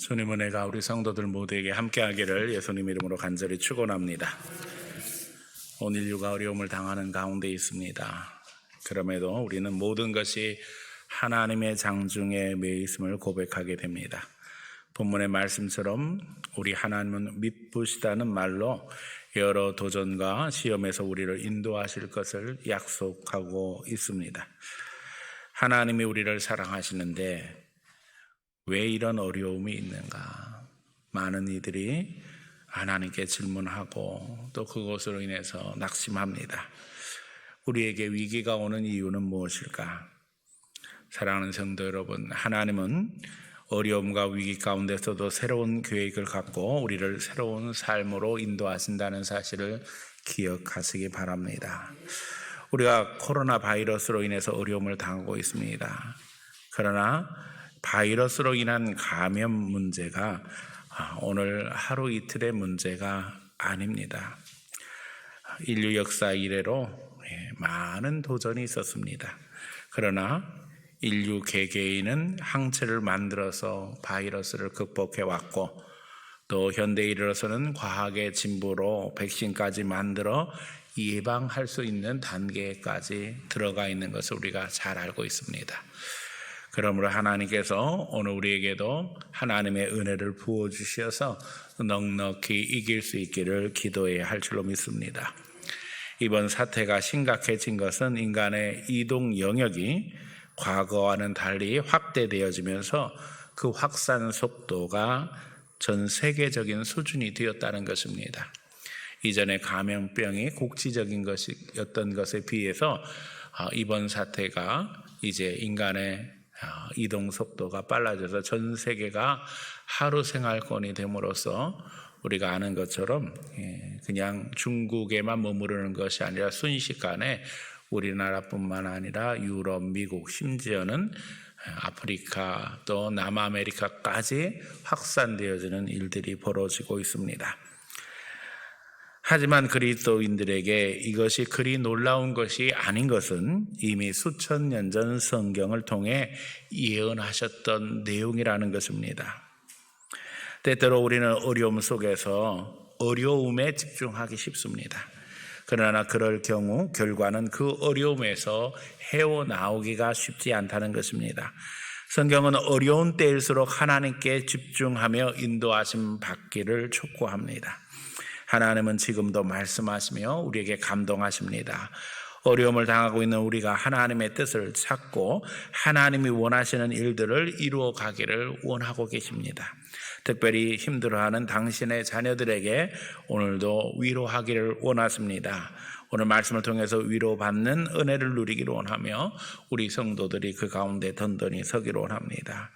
주님 은혜가 우리 성도들 모두에게 함께하기를 예수님 이름으로 간절히 축원합니다. 오늘 인류가 어려움을 당하는 가운데 있습니다. 그럼에도 우리는 모든 것이 하나님의 장중에 매여 있음을 고백하게 됩니다. 본문의 말씀처럼 우리 하나님은 미쁘시다는 말로 여러 도전과 시험에서 우리를 인도하실 것을 약속하고 있습니다. 하나님이 우리를 사랑하시는데 왜 이런 어려움이 있는가? 많은 이들이 하나님께 질문하고 또 그것으로 인해서 낙심합니다. 우리에게 위기가 오는 이유는 무엇일까? 사랑하는 성도 여러분, 하나님은 어려움과 위기 가운데서도 새로운 계획을 갖고 우리를 새로운 삶으로 인도하신다는 사실을 기억하시기 바랍니다. 우리가 코로나 바이러스로 인해서 어려움을 당하고 있습니다. 그러나 바이러스로 인한 감염 문제가 오늘 하루 이틀의 문제가 아닙니다. 인류 역사 이래로 많은 도전이 있었습니다. 그러나 인류 개개인은 항체를 만들어서 바이러스를 극복해 왔고 또 현대에 이르러서는 과학의 진보로 백신까지 만들어 예방할 수 있는 단계까지 들어가 있는 것을 우리가 잘 알고 있습니다. 그러므로 하나님께서 오늘 우리에게도 하나님의 은혜를 부어주셔서 넉넉히 이길 수 있기를 기도해야 할 줄로 믿습니다. 이번 사태가 심각해진 것은 인간의 이동 영역이 과거와는 달리 확대되어지면서 그 확산 속도가 전 세계적인 수준이 되었다는 것입니다. 이전에 감염병이 국지적인 것이었던 것에 비해서 이번 사태가 이제 인간의 이동 속도가 빨라져서 전 세계가 하루 생활권이 됨으로써 우리가 아는 것처럼 그냥 중국에만 머무르는 것이 아니라 순식간에 우리나라뿐만 아니라 유럽, 미국, 심지어는 아프리카 또 남아메리카까지 확산되어지는 일들이 벌어지고 있습니다. 하지만 그리스도인들에게 이것이 그리 놀라운 것이 아닌 것은 이미 수천 년 전 성경을 통해 예언하셨던 내용이라는 것입니다. 때때로 우리는 어려움 속에서 어려움에 집중하기 쉽습니다. 그러나 그럴 경우 결과는 그 어려움에서 헤어나오기가 쉽지 않다는 것입니다. 성경은 어려운 때일수록 하나님께 집중하며 인도하심 받기를 촉구합니다. 하나님은 지금도 말씀하시며 우리에게 감동하십니다. 어려움을 당하고 있는 우리가 하나님의 뜻을 찾고 하나님이 원하시는 일들을 이루어 가기를 원하고 계십니다. 특별히 힘들어하는 당신의 자녀들에게 오늘도 위로하기를 원하십니다. 오늘 말씀을 통해서 위로받는 은혜를 누리기를 원하며 우리 성도들이 그 가운데 든든히 서기를 원합니다.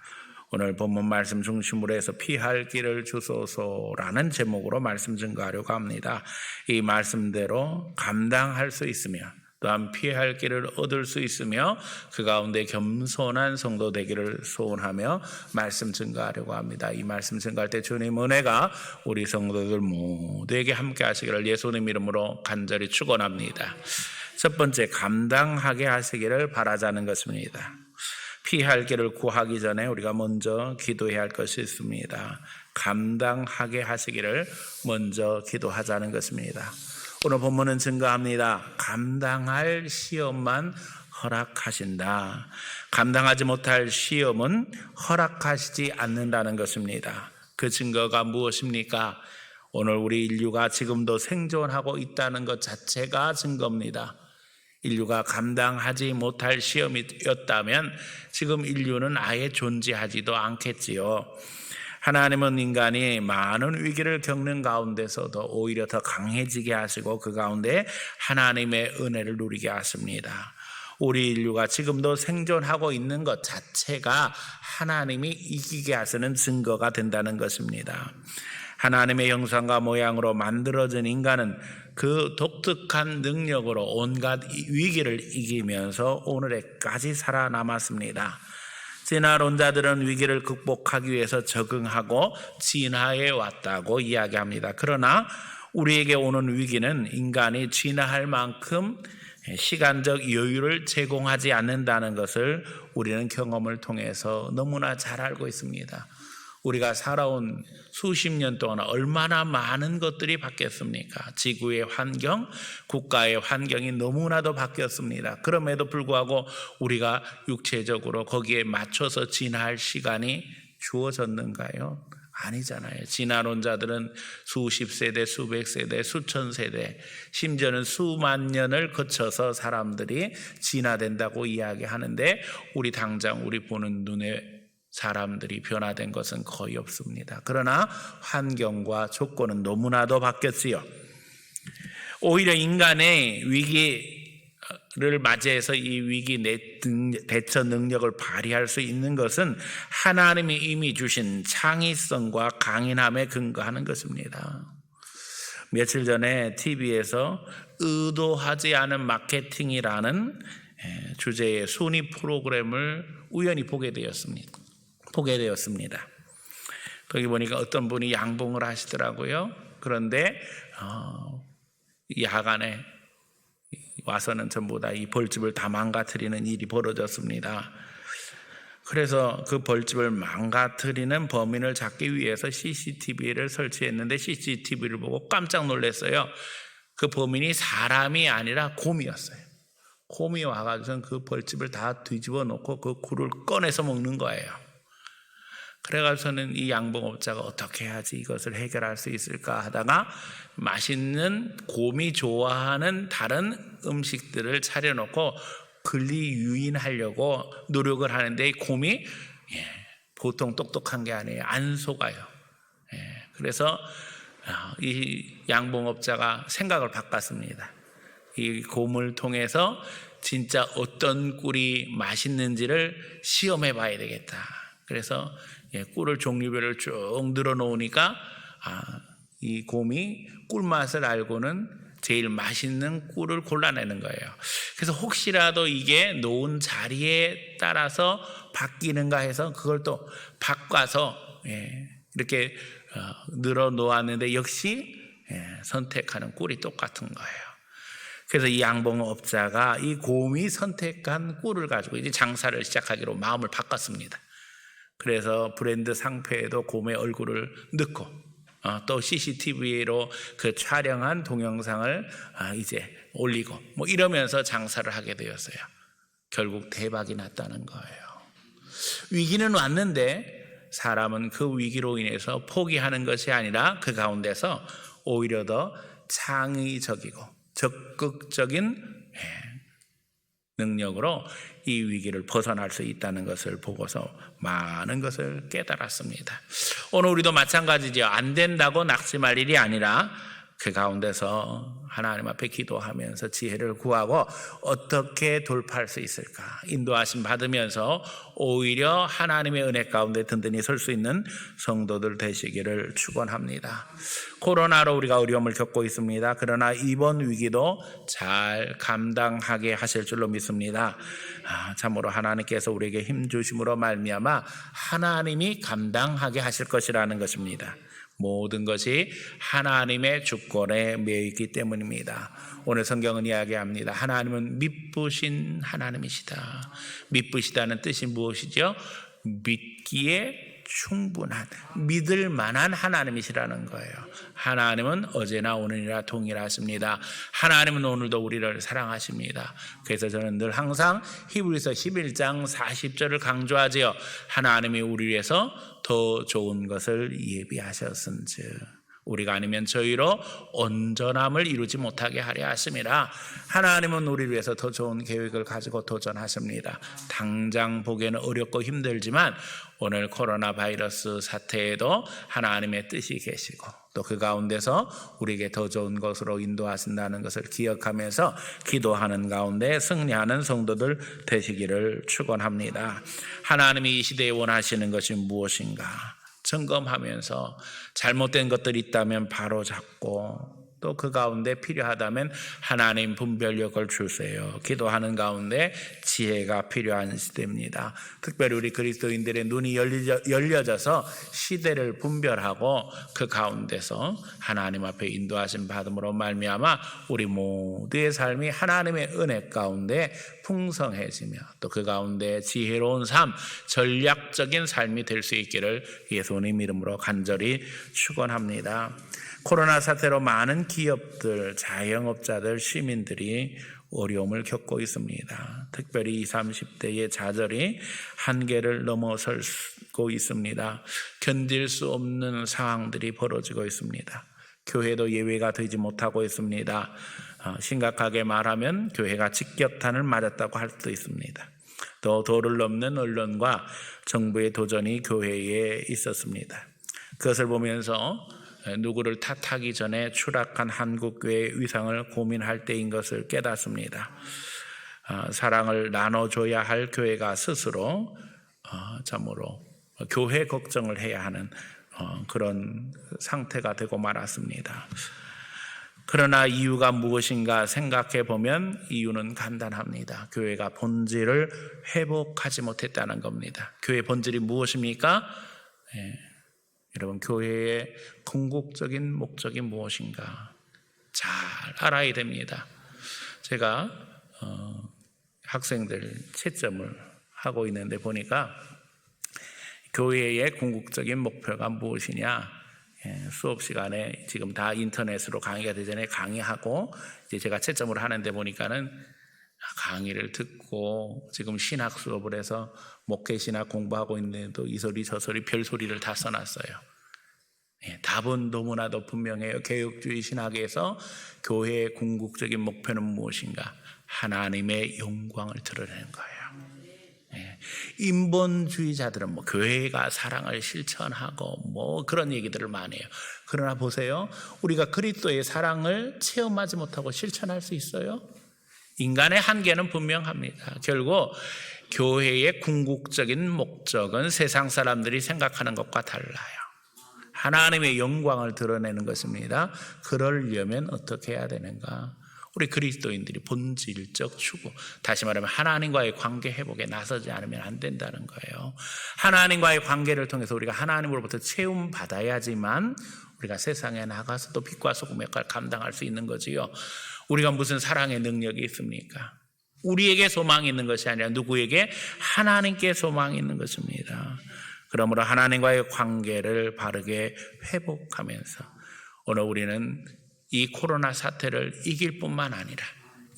오늘 본문 말씀 중심으로 해서 피할 길을 주소서라는 제목으로 말씀 증거하려고 합니다. 이 말씀대로 감당할 수 있으며 또한 피할 길을 얻을 수 있으며 그 가운데 겸손한 성도 되기를 소원하며 말씀 증거하려고 합니다. 이 말씀 증거할 때 주님 은혜가 우리 성도들 모두에게 함께 하시기를 예수님 이름으로 간절히 축원합니다. 첫 번째, 감당하게 하시기를 바라자는 것입니다. 피할 길을 구하기 전에 우리가 먼저 기도해야 할 것이 있습니다. 감당하게 하시기를 먼저 기도하자는 것입니다. 오늘 본문은 증거합니다. 감당할 시험만 허락하신다. 감당하지 못할 시험은 허락하시지 않는다는 것입니다. 그 증거가 무엇입니까? 오늘 우리 인류가 지금도 생존하고 있다는 것 자체가 증거입니다. 인류가 감당하지 못할 시험이었다면 지금 인류는 아예 존재하지도 않겠지요. 하나님은 인간이 많은 위기를 겪는 가운데서도 오히려 더 강해지게 하시고 그 가운데 하나님의 은혜를 누리게 하십니다. 우리 인류가 지금도 생존하고 있는 것 자체가 하나님이 이기게 하시는 증거가 된다는 것입니다. 하나님의 형상과 모양으로 만들어진 인간은 그 독특한 능력으로 온갖 위기를 이기면서 오늘에까지 살아남았습니다. 진화론자들은 위기를 극복하기 위해서 적응하고 진화해 왔다고 이야기합니다. 그러나 우리에게 오는 위기는 인간이 진화할 만큼 시간적 여유를 제공하지 않는다는 것을 우리는 경험을 통해서 너무나 잘 알고 있습니다. 우리가 살아온 수십 년 동안 얼마나 많은 것들이 바뀌었습니까? 지구의 환경, 국가의 환경이 너무나도 바뀌었습니다. 그럼에도 불구하고 우리가 육체적으로 거기에 맞춰서 진화할 시간이 주어졌는가요? 아니잖아요. 진화론자들은 수십 세대, 수백 세대, 수천 세대, 심지어는 수만 년을 거쳐서 사람들이 진화된다고 이야기하는데 우리 당장 우리 보는 눈에 사람들이 변화된 것은 거의 없습니다. 그러나 환경과 조건은 너무나도 바뀌었지요. 오히려 인간의 위기를 맞이해서 이 위기 대처 능력을 발휘할 수 있는 것은 하나님이 이미 주신 창의성과 강인함에 근거하는 것입니다. 며칠 전에 TV에서 의도하지 않은 마케팅이라는 주제의 순위 프로그램을 우연히 보게 되었습니다. 거기 보니까 어떤 분이 양봉을 하시더라고요. 그런데 야간에 와서는 전부 다 이 벌집을 다 망가뜨리는 일이 벌어졌습니다. 그래서 그 벌집을 망가뜨리는 범인을 잡기 위해서 CCTV를 설치했는데 CCTV를 보고 깜짝 놀랐어요. 그 범인이 사람이 아니라 곰이었어요. 곰이 와가지고 그 벌집을 다 뒤집어 놓고 그 굴을 꺼내서 먹는 거예요. 그래가지고는 이 양봉업자가 어떻게 해야지 이것을 해결할 수 있을까 하다가 맛있는 곰이 좋아하는 다른 음식들을 차려놓고 근리 유인하려고 노력을 하는데 이 곰이 보통 똑똑한 게 아니에요. 안 속아요. 그래서 이 양봉업자가 생각을 바꿨습니다. 이 곰을 통해서 진짜 어떤 꿀이 맛있는지를 시험해 봐야 되겠다. 그래서 꿀을 종류별로 쭉 늘어놓으니까 이 곰이 꿀맛을 알고는 제일 맛있는 꿀을 골라내는 거예요. 그래서 혹시라도 이게 놓은 자리에 따라서 바뀌는가 해서 그걸 또 바꿔서 이렇게 늘어놓았는데 역시 선택하는 꿀이 똑같은 거예요. 그래서 이 양봉업자가 이 곰이 선택한 꿀을 가지고 이제 장사를 시작하기로 마음을 바꿨습니다. 그래서 브랜드 상표에도 곰의 얼굴을 넣고 또 CCTV로 그 촬영한 동영상을 이제 올리고 뭐 이러면서 장사를 하게 되었어요. 결국 대박이 났다는 거예요. 위기는 왔는데 사람은 그 위기로 인해서 포기하는 것이 아니라 그 가운데서 오히려 더 창의적이고 적극적인 능력으로 이 위기를 벗어날 수 있다는 것을 보고서 많은 것을 깨달았습니다. 오늘 우리도 마찬가지죠. 안 된다고 낙심할 일이 아니라 그 가운데서 하나님 앞에 기도하면서 지혜를 구하고 어떻게 돌파할 수 있을까 인도하심 받으면서 오히려 하나님의 은혜 가운데 든든히 설 수 있는 성도들 되시기를 축원합니다. 코로나로 우리가 어려움을 겪고 있습니다. 그러나 이번 위기도 잘 감당하게 하실 줄로 믿습니다. 참으로 하나님께서 우리에게 힘 주심으로 말미암아 하나님이 감당하게 하실 것이라는 것입니다. 모든 것이 하나님의 주권에 매여 있기 때문입니다. 오늘 성경은 이야기합니다. 하나님은 미쁘신 하나님이시다. 미쁘시다는 뜻이 무엇이죠? 믿기에 충분한, 믿을 만한 하나님이시라는 거예요. 하나님은 어제나 오늘이나 동일하십니다. 하나님은 오늘도 우리를 사랑하십니다. 그래서 저는 늘 항상 히브리서 11장 40절을 강조하지요. 하나님이 우리 위해서 더 좋은 것을 예비하셨은즉 우리가 아니면 저희로 온전함을 이루지 못하게 하려 하심이라. 하나님은 우리를 위해서 더 좋은 계획을 가지고 도전하십니다. 당장 보기에는 어렵고 힘들지만 오늘 코로나 바이러스 사태에도 하나님의 뜻이 계시고 또 그 가운데서 우리에게 더 좋은 것으로 인도하신다는 것을 기억하면서 기도하는 가운데 승리하는 성도들 되시기를 축원합니다. 하나님이 이 시대에 원하시는 것이 무엇인가 점검하면서 잘못된 것들이 있다면 바로 잡고 또 그 가운데 필요하다면 하나님 분별력을 주세요. 기도하는 가운데 지혜가 필요한 시대입니다. 특별히 우리 그리스도인들의 눈이 열려져서 시대를 분별하고 그 가운데서 하나님 앞에 인도하심 받음으로 말미암아 우리 모두의 삶이 하나님의 은혜 가운데 풍성해지며 또 그 가운데 지혜로운 삶, 전략적인 삶이 될 수 있기를 예수님 이름으로 간절히 축원합니다. 코로나 사태로 많은 기업들, 자영업자들, 시민들이 어려움을 있습니다. 특별히 20, 30대의 좌절이 한계를 넘어서고 있습니다. 견딜 수 없는 상황들이 벌어지고 있습니다. 교회도 예외가 되지 못하고 있습니다. 심각하게 말하면 교회가 직격탄을 맞았다고 할 수도 있습니다. 또 도를 넘는 언론과 정부의 도전이 교회에 있었습니다. 그것을 보면서 누구를 탓하기 전에 추락한 한국교회의 위상을 고민할 때인 것을 깨닫습니다. 사랑을 나눠줘야 할 교회가 스스로 참으로 교회 걱정을 해야 하는 그런 상태가 되고 말았습니다. 그러나 이유가 무엇인가 생각해 보면 이유는 간단합니다. 교회가 본질을 회복하지 못했다는 겁니다. 교회의 본질이 무엇입니까? 여러분, 교회의 궁극적인 목적이 무엇인가 잘 알아야 됩니다. 제가 학생들 채점을 하고 있는데 보니까 교회의 궁극적인 목표가 무엇이냐, 수업 시간에 지금 다 인터넷으로 강의가 되기 전에 강의하고 이제 제가 채점을 하는데 보니까는 강의를 듣고 지금 신학 수업을 해서 목회신학 공부하고 있는데도 이 소리 저 소리 별소리를 다 써놨어요. 답은 너무나도 분명해요. 개혁주의 신학에서 교회의 궁극적인 목표는 무엇인가? 하나님의 영광을 드러내는 거예요. 인본주의자들은 교회가 사랑을 실천하고 그런 얘기들을 많이 해요. 그러나 보세요, 우리가 그리스도의 사랑을 체험하지 못하고 실천할 수 있어요? 인간의 한계는 분명합니다. 결국 교회의 궁극적인 목적은 세상 사람들이 생각하는 것과 달라요. 하나님의 영광을 드러내는 것입니다. 그러려면 어떻게 해야 되는가? 우리 그리스도인들이 본질적 추구, 다시 말하면 하나님과의 관계 회복에 나서지 않으면 안 된다는 거예요. 하나님과의 관계를 통해서 우리가 하나님으로부터 체험 받아야지만 우리가 세상에 나가서도 빛과 소금의 역할을 감당할 수 있는 거지요. 우리가 무슨 사랑의 능력이 있습니까? 우리에게 소망이 있는 것이 아니라 누구에게? 하나님께 소망이 있는 것입니다. 그러므로 하나님과의 관계를 바르게 회복하면서 오늘 우리는 이 코로나 사태를 이길 뿐만 아니라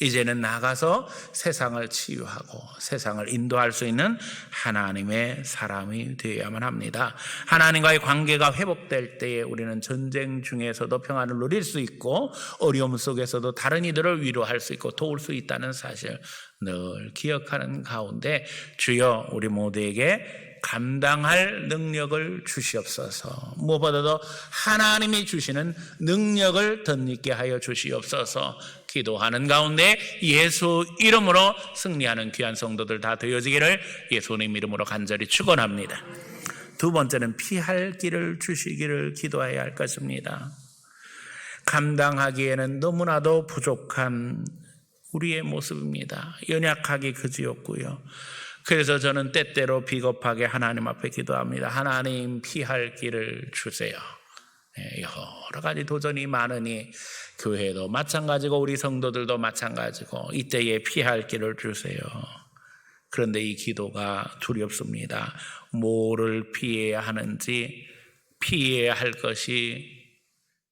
이제는 나가서 세상을 치유하고 세상을 인도할 수 있는 하나님의 사람이 되어야만 합니다. 하나님과의 관계가 회복될 때에 우리는 전쟁 중에서도 평안을 누릴 수 있고 어려움 속에서도 다른 이들을 위로할 수 있고 도울 수 있다는 사실 늘 기억하는 가운데 주여 우리 모두에게 감당할 능력을 주시옵소서. 무엇보다도 하나님이 주시는 능력을 덧입게 하여 주시옵소서. 기도하는 가운데 예수 이름으로 승리하는 귀한 성도들 다 되어지기를 예수님 이름으로 간절히 축원합니다. 두 번째는 피할 길을 주시기를 기도해야 할 것입니다. 감당하기에는 너무나도 부족한 우리의 모습입니다. 연약하기 그지없고요. 그래서 저는 때때로 비겁하게 하나님 앞에 기도합니다. 하나님 피할 길을 주세요. 여러 가지 도전이 많으니 교회도 마찬가지고 우리 성도들도 마찬가지고 이때에 피할 길을 주세요. 그런데 이 기도가 두렵습니다. 뭐를 피해야 하는지, 피해야 할 것이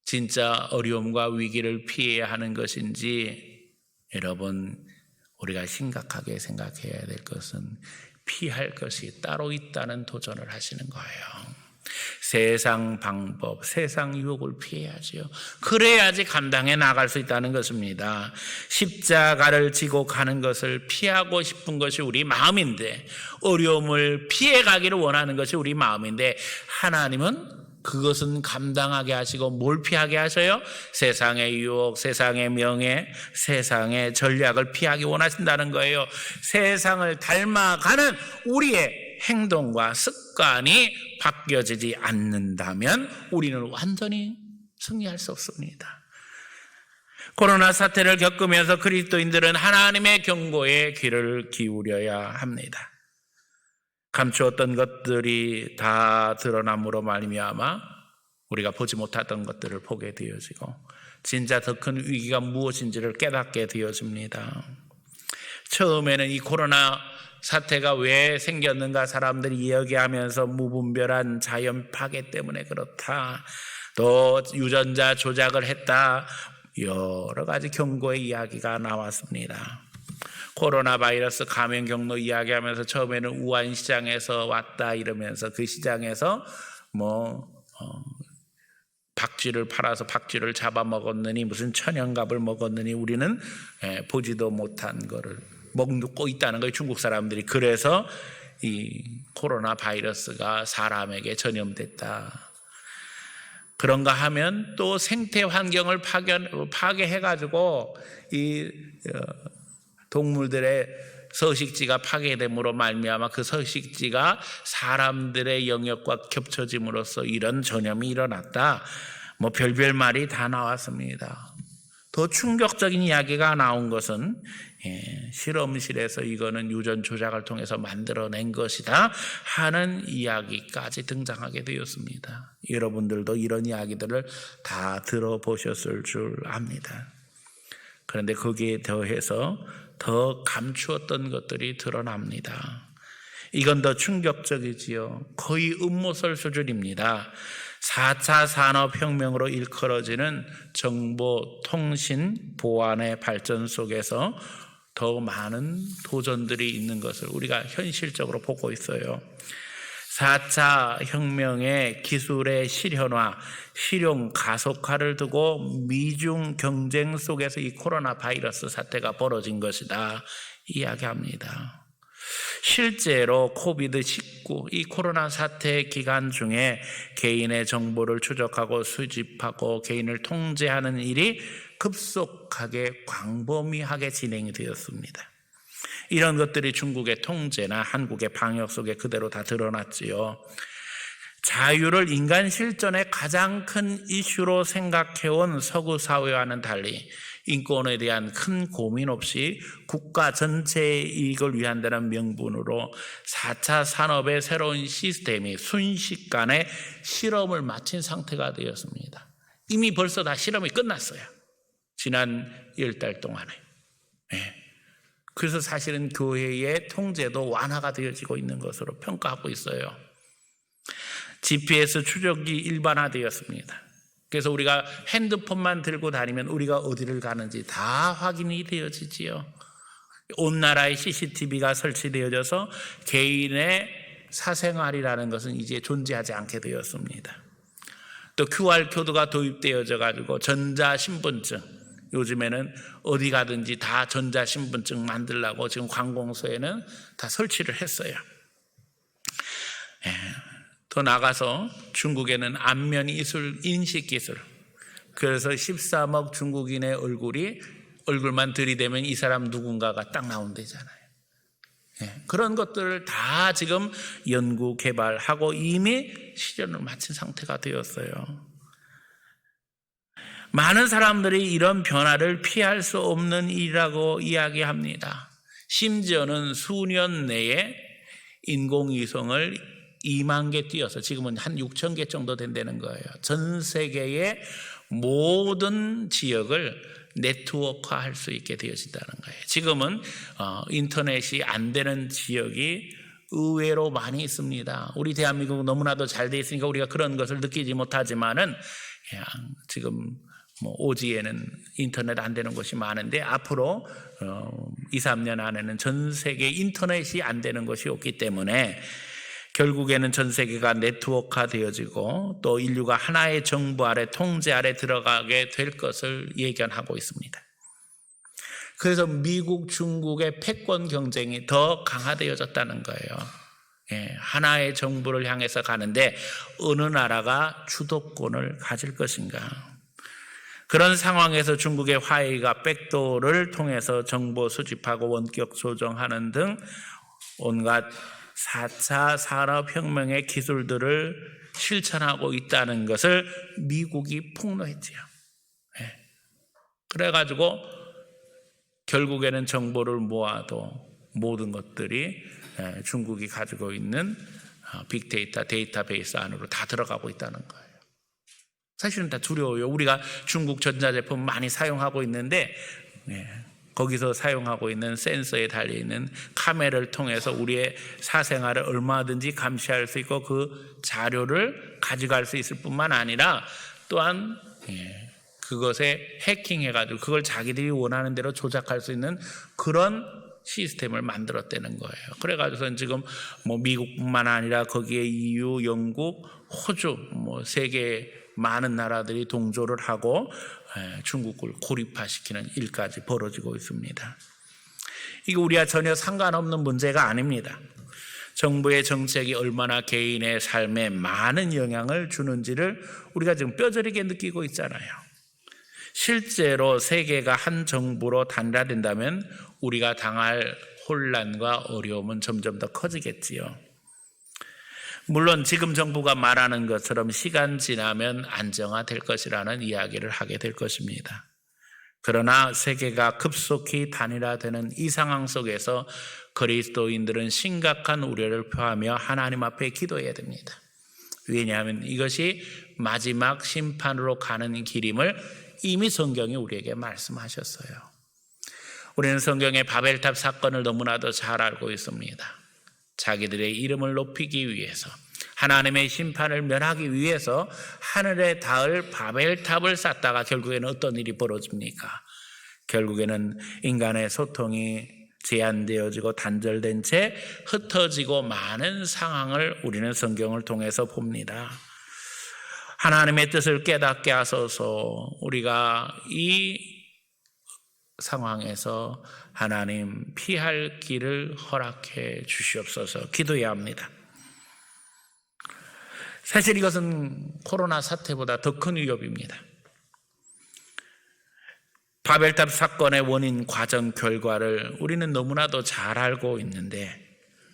진짜 어려움과 위기를 피해야 하는 것인지 여러분 우리가 심각하게 생각해야 될 것은 피할 것이 따로 있다는 도전을 하시는 거예요. 세상 방법, 세상 유혹을 피해야지요. 그래야지 감당해 나갈 수 있다는 것입니다. 십자가를 지고 가는 것을 피하고 싶은 것이 우리 마음인데, 어려움을 피해가기를 원하는 것이 우리 마음인데, 하나님은 그것은 감당하게 하시고 뭘 피하게 하셔요? 세상의 유혹, 세상의 명예, 세상의 전략을 피하기 원하신다는 거예요. 세상을 닮아가는 우리의 행동과 습관이 바뀌어지지 않는다면 우리는 완전히 승리할 수 없습니다. 코로나 사태를 겪으면서 그리스도인들은 하나님의 경고에 귀를 기울여야 합니다. 감추었던 것들이 다 드러남으로 말미암아 우리가 보지 못했던 것들을 보게 되어지고 진짜 더 큰 위기가 무엇인지를 깨닫게 되어집니다. 처음에는 이 코로나 사태가 왜 생겼는가 사람들이 이야기하면서 무분별한 자연 파괴 때문에 그렇다, 또 유전자 조작을 했다, 여러 가지 경고의 이야기가 나왔습니다. 코로나 바이러스 감염 경로 이야기하면서 처음에는 우한 시장에서 왔다 이러면서 그 시장에서 박쥐를 팔아서 박쥐를 잡아먹었느니 무슨 천연갑을 먹었느니 우리는 보지도 못한 거를 먹고 있다는 거예요, 중국 사람들이. 그래서 이 코로나 바이러스가 사람에게 전염됐다. 그런가 하면 또 생태 환경을 파괴해가지고 이 동물들의 서식지가 파괴됨으로 말미암아 그 서식지가 사람들의 영역과 겹쳐짐으로써 이런 전염이 일어났다. 별별 말이 다 나왔습니다. 더 충격적인 이야기가 나온 것은 실험실에서 이거는 유전 조작을 통해서 만들어낸 것이다 하는 이야기까지 등장하게 되었습니다. 여러분들도 이런 이야기들을 다 들어보셨을 줄 압니다. 그런데 거기에 더해서 더 감추었던 것들이 드러납니다. 이건 더 충격적이지요. 거의 음모설 수준입니다. 4차 산업혁명으로 일컬어지는 정보, 통신, 보안의 발전 속에서 더 많은 도전들이 있는 것을 우리가 현실적으로 보고 있어요. 4차 혁명의 기술의 실현화, 실용 가속화를 두고 미중 경쟁 속에서 이 코로나 바이러스 사태가 벌어진 것이다 이야기합니다. 실제로 코비드-19 이 코로나 사태 기간 중에 개인의 정보를 추적하고 수집하고 개인을 통제하는 일이 급속하게 광범위하게 진행이 되었습니다. 이런 것들이 중국의 통제나 한국의 방역 속에 그대로 다 드러났지요. 자유를 인간 실존의 가장 큰 이슈로 생각해온 서구 사회와는 달리 인권에 대한 큰 고민 없이 국가 전체의 이익을 위한다는 명분으로 4차 산업의 새로운 시스템이 순식간에 실험을 마친 상태가 되었습니다. 이미 벌써 다 실험이 끝났어요. 지난 10달 동안에. 그래서 사실은 교회의 통제도 완화가 되어지고 있는 것으로 평가하고 있어요. GPS 추적이 일반화되었습니다. 그래서 우리가 핸드폰만 들고 다니면 우리가 어디를 가는지 다 확인이 되어지지요. 온 나라에 CCTV가 설치되어져서 개인의 사생활이라는 것은 이제 존재하지 않게 되었습니다. 또 QR코드가 도입되어져 가지고 전자신분증, 요즘에는 어디 가든지 다 전자신분증 만들려고 지금 관공서에는 다 설치를 했어요. 더 나가서 중국에는 안면 이술 인식 기술, 그래서 13억 중국인의 얼굴만 들이대면 이 사람 누군가가 딱 나온대잖아요. 그런 것들을 다 지금 연구 개발하고 이미 실현을 마친 상태가 되었어요. 많은 사람들이 이런 변화를 피할 수 없는 일이라고 이야기합니다. 심지어는 수년 내에 인공위성을 2만 개 띄어서 지금은 한 6천 개 정도 된다는 거예요. 전 세계의 모든 지역을 네트워크화할 수 있게 되어진다는 거예요. 지금은 인터넷이 안 되는 지역이 의외로 많이 있습니다. 우리 대한민국은 너무나도 잘 돼 있으니까 우리가 그런 것을 느끼지 못하지만은 지금 오지에는 인터넷 안 되는 곳이 많은데 앞으로 2, 3년 안에는 전 세계 인터넷이 안 되는 곳이 없기 때문에 결국에는 전 세계가 네트워크화 되어지고 또 인류가 하나의 정부 아래 통제 아래 들어가게 될 것을 예견하고 있습니다. 그래서 미국, 중국의 패권 경쟁이 더 강화되어졌다는 거예요. 하나의 정부를 향해서 가는데 어느 나라가 주도권을 가질 것인가. 그런 상황에서 중국의 화웨이가 백도어를 통해서 정보 수집하고 원격 조정하는 등 온갖 4차 산업혁명의 기술들을 실천하고 있다는 것을 미국이 폭로했지요. 그래가지고 결국에는 정보를 모아도 모든 것들이 중국이 가지고 있는 빅데이터, 데이터베이스 안으로 다 들어가고 있다는 거예요. 사실은 다 두려워요. 우리가 중국 전자제품 많이 사용하고 있는데 거기서 사용하고 있는 센서에 달려있는 카메라를 통해서 우리의 사생활을 얼마든지 감시할 수 있고 그 자료를 가져갈 수 있을 뿐만 아니라 또한 그것에 해킹해가지고 그걸 자기들이 원하는 대로 조작할 수 있는 그런 시스템을 만들었다는 거예요. 그래가지고선 지금 뭐 미국뿐만 아니라 거기에 EU, 영국, 호주, 뭐 세계 많은 나라들이 동조를 하고 중국을 고립화시키는 일까지 벌어지고 있습니다. 이거 우리와 전혀 상관없는 문제가 아닙니다. 정부의 정책이 얼마나 개인의 삶에 많은 영향을 주는지를 우리가 지금 뼈저리게 느끼고 있잖아요. 실제로 세계가 한 정부로 단일화된다면 우리가 당할 혼란과 어려움은 점점 더 커지겠지요. 물론 지금 정부가 말하는 것처럼 시간 지나면 안정화될 것이라는 이야기를 하게 될 것입니다. 그러나 세계가 급속히 단일화되는 이 상황 속에서 그리스도인들은 심각한 우려를 표하며 하나님 앞에 기도해야 됩니다. 왜냐하면 이것이 마지막 심판으로 가는 길임을 이미 성경이 우리에게 말씀하셨어요. 우리는 성경의 바벨탑 사건을 너무나도 잘 알고 있습니다. 자기들의 이름을 높이기 위해서 하나님의 심판을 면하기 위해서 하늘에 닿을 바벨탑을 쌓다가 결국에는 어떤 일이 벌어집니까? 결국에는 인간의 소통이 제한되어지고 단절된 채 흩어지고 많은 상황을 우리는 성경을 통해서 봅니다. 하나님의 뜻을 깨닫게 하소서. 우리가 이 상황에서 하나님 피할 길을 허락해 주시옵소서 기도해야 합니다. 사실 이것은 코로나 사태보다 더 큰 위협입니다. 바벨탑 사건의 원인, 과정, 결과를 우리는 너무나도 잘 알고 있는데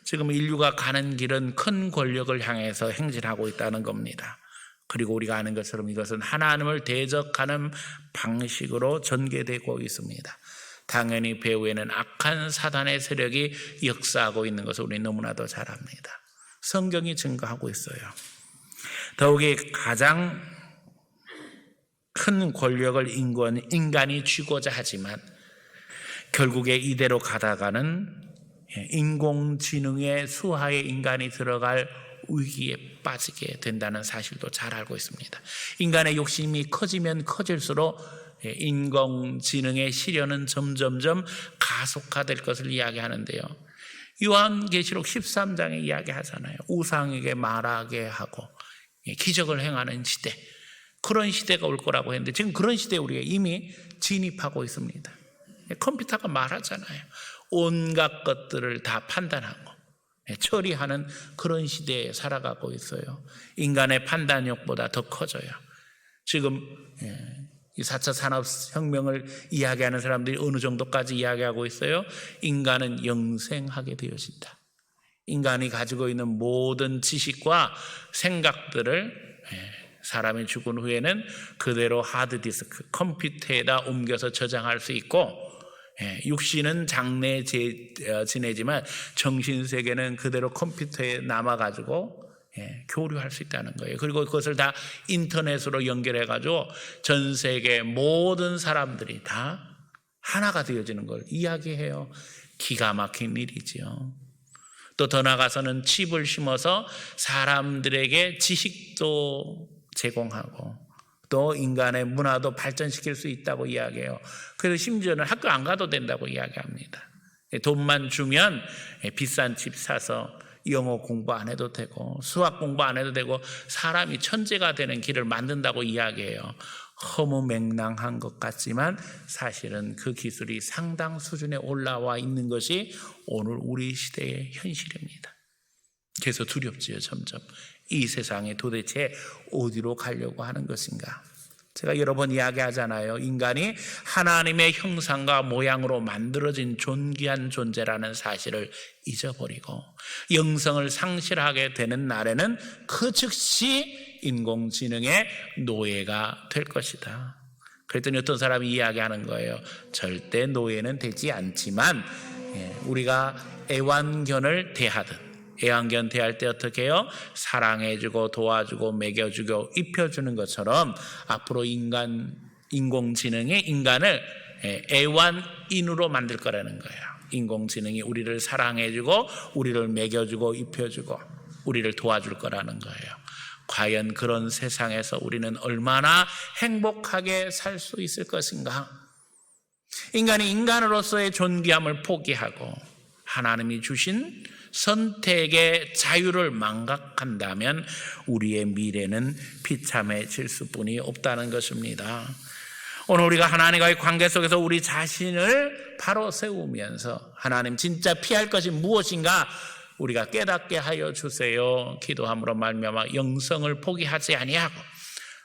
지금 인류가 가는 길은 큰 권력을 향해서 행진하고 있다는 겁니다. 그리고 우리가 아는 것처럼 이것은 하나님을 대적하는 방식으로 전개되고 있습니다. 당연히 배후에는 악한 사단의 세력이 역사하고 있는 것을 우리는 너무나도 잘 압니다. 성경이 증거하고 있어요. 더욱이 가장 큰 권력을 인간이 쥐고자 하지만 결국에 이대로 가다가는 인공지능의 수하에 인간이 들어갈 위기에 빠지게 된다는 사실도 잘 알고 있습니다. 인간의 욕심이 커지면 커질수록 인공지능의 시련은 점점점 가속화될 것을 이야기하는데요. 요한계시록 13장에 이야기하잖아요. 우상에게 말하게 하고 기적을 행하는 시대, 그런 시대가 올 거라고 했는데 지금 그런 시대에 우리가 이미 진입하고 있습니다. 컴퓨터가 말하잖아요. 온갖 것들을 다 판단하고 처리하는 그런 시대에 살아가고 있어요. 인간의 판단력보다 더 커져요. 지금 이 4차 산업혁명을 이야기하는 사람들이 어느 정도까지 이야기하고 있어요? 인간은 영생하게 되어진다. 인간이 가지고 있는 모든 지식과 생각들을 사람이 죽은 후에는 그대로 하드디스크, 컴퓨터에다 옮겨서 저장할 수 있고 육신은 장래에 지내지만 정신세계는 그대로 컴퓨터에 남아가지고 교류할 수 있다는 거예요. 그리고 그것을 다 인터넷으로 연결해가지고 전 세계 모든 사람들이 다 하나가 되어지는 걸 이야기해요. 기가 막힌 일이지요. 또 더 나아가서는 칩을 심어서 사람들에게 지식도 제공하고 또 인간의 문화도 발전시킬 수 있다고 이야기해요. 그래서 심지어는 학교 안 가도 된다고 이야기합니다. 돈만 주면 비싼 집 사서 영어 공부 안 해도 되고 수학 공부 안 해도 되고 사람이 천재가 되는 길을 만든다고 이야기해요. 허무맹랑한 것 같지만 사실은 그 기술이 상당 수준에 올라와 있는 것이 오늘 우리 시대의 현실입니다. 그래서 두렵지요. 점점 이 세상에 도대체 어디로 가려고 하는 것인가. 제가 여러 번 이야기하잖아요. 인간이 하나님의 형상과 모양으로 만들어진 존귀한 존재라는 사실을 잊어버리고 영성을 상실하게 되는 날에는 그 즉시 인공지능의 노예가 될 것이다. 그랬더니 어떤 사람이 이야기하는 거예요. 절대 노예는 되지 않지만 우리가 애완견을 대하듯, 애완견 대할 때 어떻게 해요? 사랑해주고 도와주고 먹여주고 입혀주는 것처럼 앞으로 인공지능이 인간을 애완인으로 만들 거라는 거예요. 인공지능이 우리를 사랑해주고 우리를 먹여주고 입혀주고 우리를 도와줄 거라는 거예요. 과연 그런 세상에서 우리는 얼마나 행복하게 살 수 있을 것인가? 인간이 인간으로서의 존귀함을 포기하고 하나님이 주신 선택의 자유를 망각한다면 우리의 미래는 비참해질 수뿐이 없다는 것입니다. 오늘 우리가 하나님과의 관계 속에서 우리 자신을 바로 세우면서 하나님 진짜 피할 것이 무엇인가 우리가 깨닫게 하여 주세요. 기도함으로 말미암아 영성을 포기하지 아니하고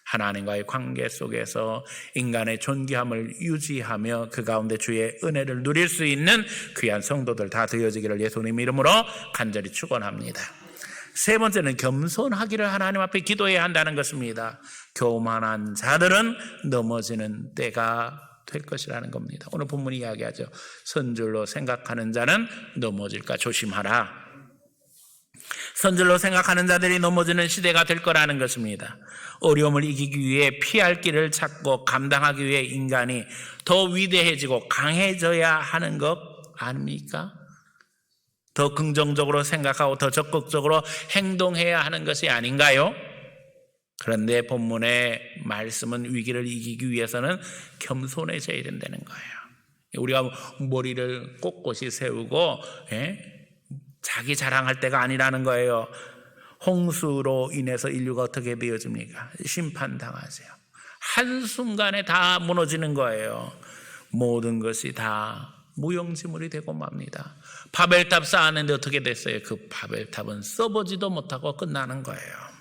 하나님과의 관계 속에서 인간의 존귀함을 유지하며 그 가운데 주의 은혜를 누릴 수 있는 귀한 성도들 다 되어지기를 예수님 이름으로 간절히 축원합니다. 세 번째는 겸손하기를 하나님 앞에 기도해야 한다는 것입니다. 교만한 자들은 넘어지는 때가 될 것이라는 겁니다. 오늘 본문이 이야기하죠. 선줄로 생각하는 자는 넘어질까 조심하라. 선줄로 생각하는 자들이 넘어지는 시대가 될 거라는 것입니다. 어려움을 이기기 위해 피할 길을 찾고 감당하기 위해 인간이 더 위대해지고 강해져야 하는 것 아닙니까? 더 긍정적으로 생각하고 더 적극적으로 행동해야 하는 것이 아닌가요? 그런데 본문의 말씀은 위기를 이기기 위해서는 겸손해져야 된다는 거예요. 우리가 머리를 꼿꼿이 세우고 자기 자랑할 때가 아니라는 거예요. 홍수로 인해서 인류가 어떻게 되어집니까? 심판당하세요. 한순간에 다 무너지는 거예요. 모든 것이 다 무용지물이 되고 맙니다. 바벨탑 쌓았는데 어떻게 됐어요? 그 바벨탑은 써보지도 못하고 끝나는 거예요.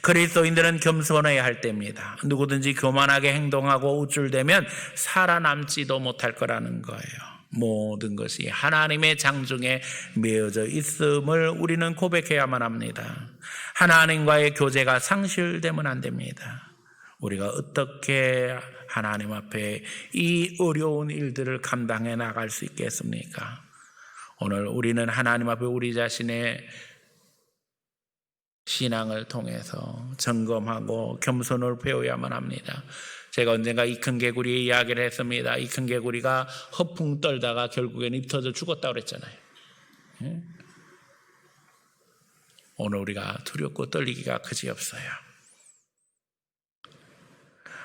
그리스도인들은 겸손해야 할 때입니다. 누구든지 교만하게 행동하고 우쭐대면 살아남지도 못할 거라는 거예요. 모든 것이 하나님의 장중에 메어져 있음을 우리는 고백해야만 합니다. 하나님과의 교제가 상실되면 안 됩니다. 우리가 어떻게 하나님 앞에 이 어려운 일들을 감당해 나갈 수 있겠습니까? 오늘 우리는 하나님 앞에 우리 자신의 신앙을 통해서 점검하고 겸손을 배워야만 합니다. 제가 언젠가 이 큰 개구리의 이야기를 했습니다. 이 큰 개구리가 허풍 떨다가 결국엔 입 터져 죽었다고 그랬잖아요. 오늘 우리가 두렵고 떨리기가 그지없어요.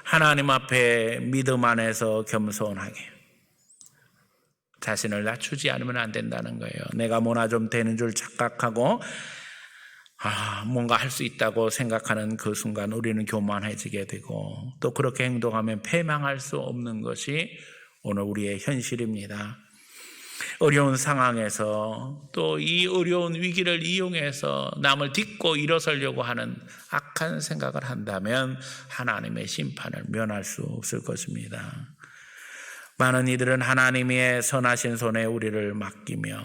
하나님 앞에 믿음 안에서 겸손하게 자신을 낮추지 않으면 안 된다는 거예요. 내가 뭐나 좀 되는 줄 착각하고 뭔가 할 수 있다고 생각하는 그 순간 우리는 교만해지게 되고 또 그렇게 행동하면 패망할 수 없는 것이 오늘 우리의 현실입니다. 어려운 상황에서 또 이 어려운 위기를 이용해서 남을 딛고 일어서려고 하는 악한 생각을 한다면 하나님의 심판을 면할 수 없을 것입니다. 많은 이들은 하나님의 선하신 손에 우리를 맡기며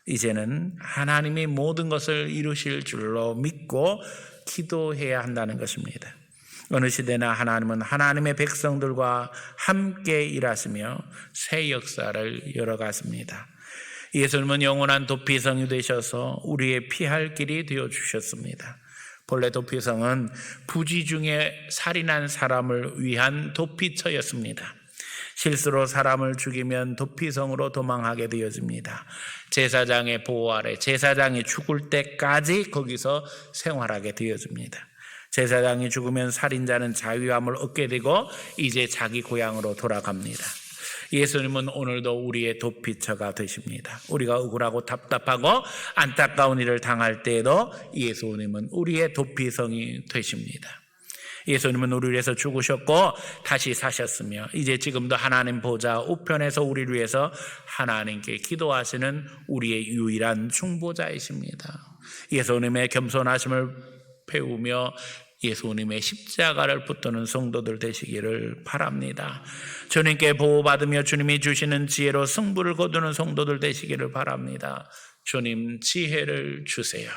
이제는 하나님이 모든 것을 이루실 줄로 믿고 기도해야 한다는 것입니다. 어느 시대나 하나님은 하나님의 백성들과 함께 일하시며 새 역사를 열어갔습니다. 예수님은 영원한 도피성이 되셔서 우리의 피할 길이 되어주셨습니다. 본래 도피성은 부지 중에 살인한 사람을 위한 도피처였습니다. 실수로 사람을 죽이면 도피성으로 도망하게 되어집니다. 제사장의 보호 아래 제사장이 죽을 때까지 거기서 생활하게 되어집니다. 제사장이 죽으면 살인자는 자유함을 얻게 되고 이제 자기 고향으로 돌아갑니다. 예수님은 오늘도 우리의 도피처가 되십니다. 우리가 억울하고 답답하고 안타까운 일을 당할 때에도 예수님은 우리의 도피성이 되십니다. 예수님은 우리를 위해서 죽으셨고 다시 사셨으며 이제 지금도 하나님 보좌 우편에서 우리를 위해서 하나님께 기도하시는 우리의 유일한 중보자이십니다. 예수님의 겸손하심을 배우며 예수님의 십자가를 붙드는 성도들 되시기를 바랍니다. 주님께 보호받으며 주님이 주시는 지혜로 승부를 거두는 성도들 되시기를 바랍니다. 주님 지혜를 주세요.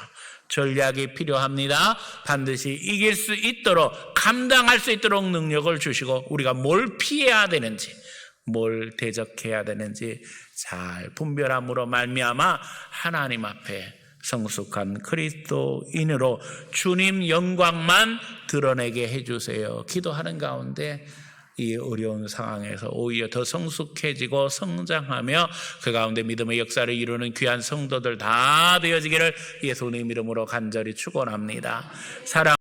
전략이 필요합니다. 반드시 이길 수 있도록, 감당할 수 있도록 능력을 주시고 우리가 뭘 피해야 되는지, 뭘 대적해야 되는지 잘 분별함으로 말미암아 하나님 앞에 성숙한 그리스도인으로 주님 영광만 드러내게 해주세요. 기도하는 가운데 이 어려운 상황에서 오히려 더 성숙해지고 성장하며 그 가운데 믿음의 역사를 이루는 귀한 성도들 다 되어지기를 예수님 이름으로 간절히 축원합니다. 사랑